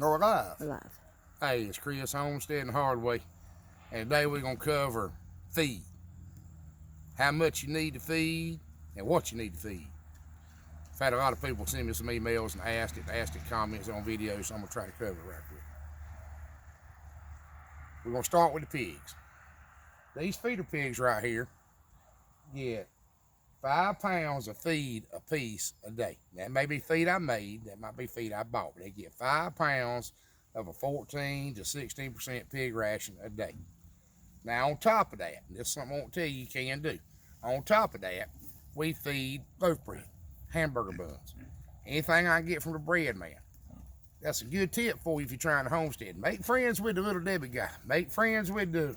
Or alive. Alive. Hey, it's Chris Homestead and Hardway, and today we're gonna cover feed. How much you need to feed and what you need to feed. I've had a lot of people send me some emails and asked it comments on videos, so I'm gonna try to cover it right quick. We're gonna start with the pigs. These feeder pigs right here get 5 pounds of feed a piece a day. That may be feed I made, that might be feed I bought, but they get 5 pounds of a 14 to 16% pig ration a day. Now, on top of that, this is something I won't tell you can do. On top of that, we feed loaf bread, hamburger buns, anything I can get from the bread man. That's a good tip for you if you're trying to homestead. Make friends with the Little Debbie guy. Make friends with the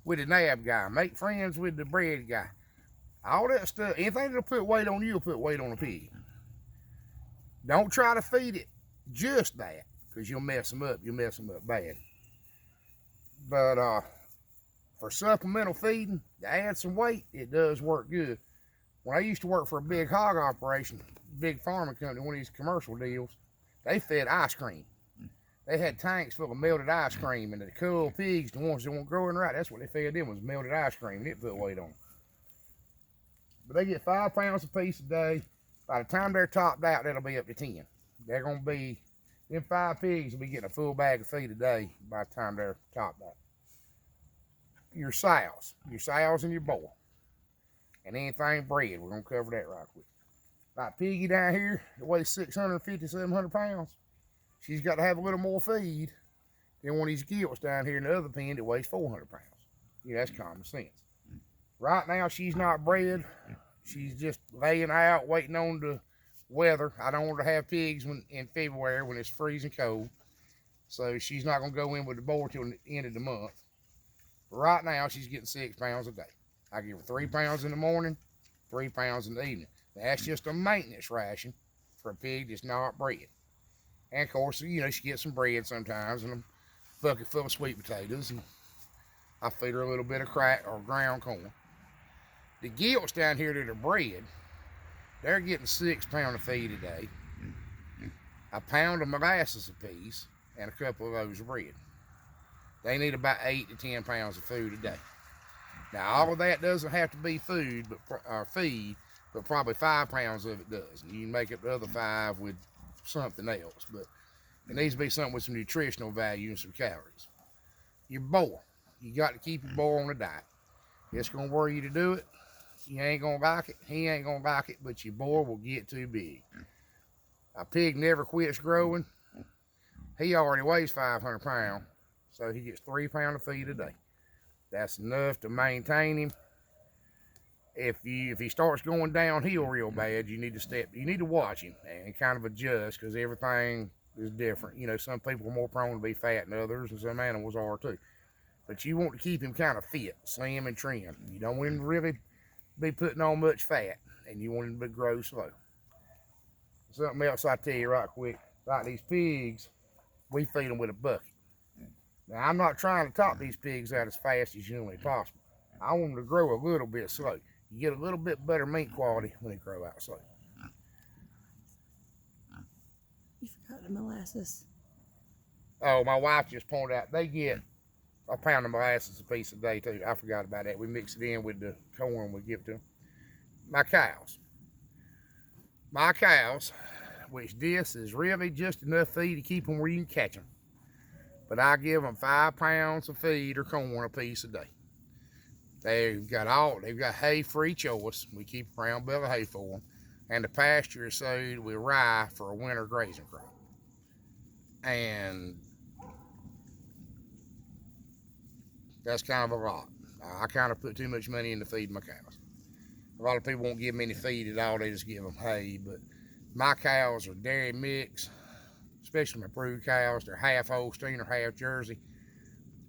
NAB guy. Make friends with the bread guy. All that stuff, anything that'll put weight on you will put weight on a pig. Don't try to feed it just that, because you'll mess them up. You'll mess them up bad. But for supplemental feeding, to add some weight, it does work good. When I used to work for a big hog operation, big farming company, one of these commercial deals, they fed ice cream. They had tanks full of melted ice cream, and the cool pigs, the ones that weren't growing right, that's what they fed them, was melted ice cream, and it put weight on them. But they get 5 pounds a piece a day. By the time they're topped out, that'll be up to 10. They're gonna be, them 5 pigs will be getting a full bag of feed a day by the time they're topped out. Your sows and your boar, and anything bred, we're gonna cover that right quick. Like Piggy down here, that weighs 650, 700 pounds. She's got to have a little more feed than one of these gilts down here in the other pen that weighs 400 pounds. Yeah, that's common sense. Right now, she's not bred. She's just laying out, waiting on the weather. I don't want her to have pigs in February when it's freezing cold. So she's not going to go in with the boar till the end of the month. But right now, she's getting 6 pounds a day. I give her 3 pounds in the morning, 3 pounds in the evening. That's just a maintenance ration for a pig that's not bred. And of course, you know, she gets some bread sometimes and a bucket full of sweet potatoes. And I feed her a little bit of crack or ground corn. The gilts down here that are bred, they're getting 6 pounds of feed a day, a pound of molasses a piece, and a couple of those of bread. They need about 8 to 10 pounds of food a day. Now, all of that doesn't have to be feed, but probably 5 pounds of it does. And you can make up the other 5 with something else, but it needs to be something with some nutritional value and some calories. Your boar, you got to keep your boar on a diet. It's going to worry you to do it. You ain't going to like it. He ain't going to like it, but your boar will get too big. A pig never quits growing. He already weighs 500 pounds, so he gets 3 pounds of feed a day. That's enough to maintain him. If he starts going downhill real bad, you need to watch him and kind of adjust, because everything is different. You know, some people are more prone to be fat than others, and some animals are too. But you want to keep him kind of fit, slim and trim. You don't want him to really be putting on much fat, and you want him to grow slow. Something else I tell you right quick, like these pigs, we feed them with a bucket. Now, I'm not trying to top these pigs out as fast as humanly possible. I want them to grow a little bit slow. You get a little bit better meat quality when they grow out slow. You forgot the molasses. Oh, my wife just pointed out they get a pound of molasses a piece a day too. I forgot about that. We mix it in with the corn we give to them. My cows, which this is really just enough feed to keep them where you can catch them. But I give them 5 pounds of feed or corn a piece a day. They've got hay for each choice. We keep a round bale of hay for them. And the pasture is sowed with rye for a winter grazing crop. And that's kind of a lot. I kind of put too much money into feeding my cows. A lot of people won't give them any feed at all. They just give them hay. But my cows are dairy mix, especially my brood cows. They're half Holstein or half Jersey.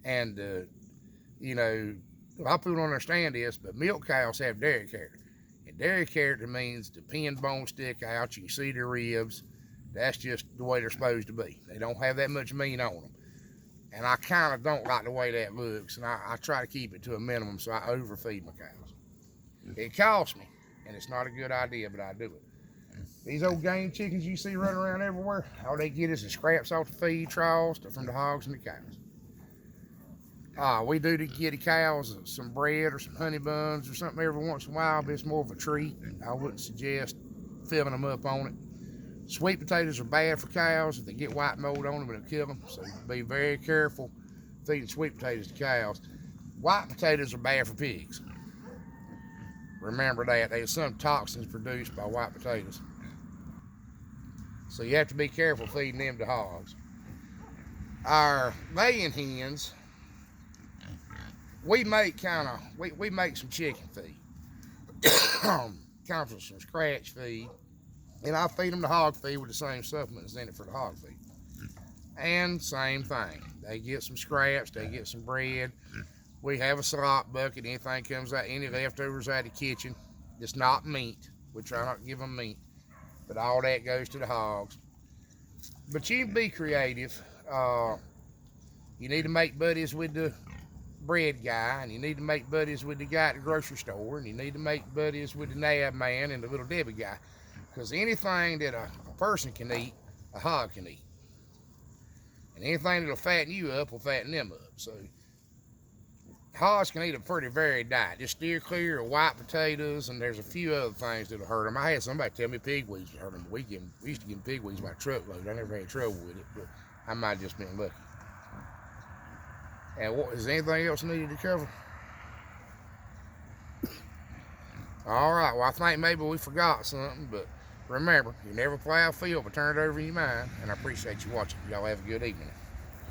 And, you know, a lot of people don't understand this, but milk cows have dairy character. And dairy character means the pen bones stick out. You can see their ribs. That's just the way they're supposed to be. They don't have that much meat on them. And I kind of don't like the way that looks, and I try to keep it to a minimum, so I overfeed my cows. It costs me, and it's not a good idea, but I do it. These old game chickens you see running around everywhere, all they get is the scraps off the feed troughs from the hogs and the cows. We do to get the cows some bread or some honey buns or something every once in a while, but it's more of a treat. I wouldn't suggest filling them up on it. Sweet potatoes are bad for cows. If they get white mold on them, it'll kill them. So be very careful feeding sweet potatoes to cows. White potatoes are bad for pigs. Remember that. There's some toxins produced by white potatoes. So you have to be careful feeding them to hogs. Our laying hens, we make we make some chicken feed. Comes from some scratch feed. And I feed them the hog feed with the same supplements in it for the hog feed. And same thing. They get some scraps, they get some bread. We have a slop bucket. Anything comes out, any leftovers out of the kitchen, it's not meat. We try not to give them meat. But all that goes to the hogs. But you can be creative. You need to make buddies with the bread guy, and you need to make buddies with the guy at the grocery store, and you need to make buddies with the NAB man and the little Debbie guy. Because anything that a person can eat, a hog can eat. And anything that'll fatten you up will fatten them up. So hogs can eat a pretty varied diet. Just steer clear of white potatoes, and there's a few other things that'll hurt them. I had somebody tell me pigweeds hurt them. We used to give them pigweeds by truckload. I never had trouble with it, but I might have just been lucky. And is there anything else needed to cover? All right, well, I think maybe we forgot something, but remember, you never plow a field but turn it over in your mind, and I appreciate you watching. Y'all have a good evening.